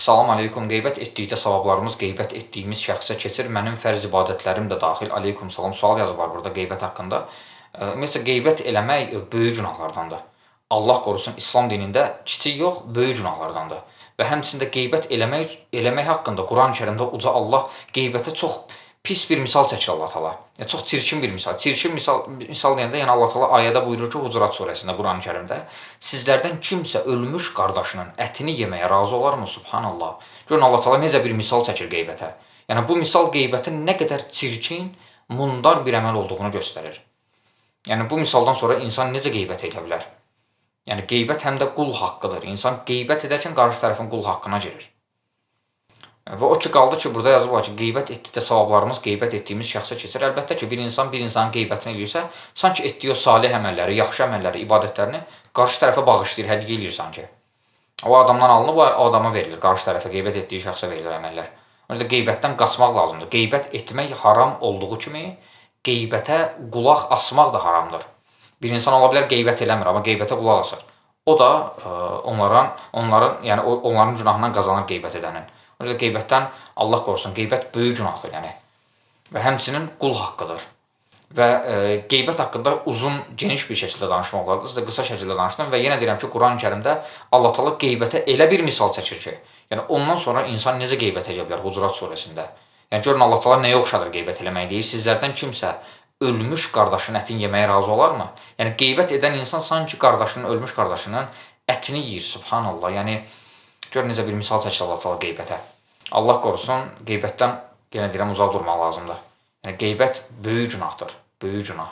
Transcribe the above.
Salam aleykum. Qeybət etdikdə savablarımız qeybət etdiyimiz şəxsə keçir. Mənim fərz ibadətlərim də daxil. Aleykum salam. Sual yazıblar burada qeybət haqqında. Ümumiyyətcə, qeybət eləmək böyük günahlardandır. Allah qorusun, İslam dinində kiçik yox, böyük günahlardandır. Və həmçində qeybət eləmək haqqında Quran-Kərimdə uca Allah qeybətə çox pis bir misal çəkir Allah Taala. Çox çirkin bir misal. Çirkin misal deyəndə, yəni Allah Taala ayədə buyurur ki, Hucurat surəsində, Qurani-Kərimdə, sizlərdən kimsə ölmüş qardaşının ətini yeməyə razı olarmı? Subhanallah. Görün Allah Taala necə bir misal çəkir qeybətə. Yəni bu misal qeybətin nə qədər çirkin, mundar bir əməl olduğunu göstərir. Yəni bu misaldan sonra insan necə qeybət edə bilər? Yəni qeybət həm də qul haqqıdır. İnsan qeybət edərkən qarşı tərəfin qul haqqına girir. Və o ki qaldı ki, burada yazıblar ki, qeybət etdikdə savablarımız qeybət etdiyimiz şəxsə keçir. Əlbəttə ki, bir insanın qeybətini eləyirsə, sanki etdiyi o salih əməlləri, yaxşı əməlləri, ibadətlərini qarşı tərəfə bağışlayır, hədiyyə eləyir sanki. O adamdan alınıb, o adama verilir, qarşı tərəfə qeybət etdiyi şəxsə verilir əməllər. Ona da qeybətdən qaçmaq lazımdır. Qeybət etmək haram olduğu kimi, qeybətə qulaq asmaq da haramdır. Bir insan ola bilər qeybət eləmir, amma qeybətə qulaq asır. O da onların günahından qazanır qeybət edənin. Ona da qeybətdən Allah qorusun, qeybət böyük günahdır, yəni. Və həmçinin qul haqqıdır. Və qeybət haqqında uzun, geniş bir şəkildə danışmaq olardı. Sizə qısa şəkildə danışdım və yenə deyirəm ki, Quran-Kərimdə Allah Taala qeybətə elə bir misal çəkir ki, yəni ondan sonra insan necə qeybət edə bilər Hucurat surəsində. Yəni görün Allah Taala nəyə oxşadır qeybət eləmək deyir. Sizlərdən kimsə ölmüş qardaşının ətini yeməyə razı olarmı? Yəni qeybət edən insan sanki ölmüş qardaşının ətini yeyir. Subhanallah. Yəni gör necə bir misal çəkir Allah Taala qeybətə. Allah qorusun, qeybətdən yenə deyirəm uzaq durmaq lazımdır. Yəni qeybət böyük günahdır, böyük günah.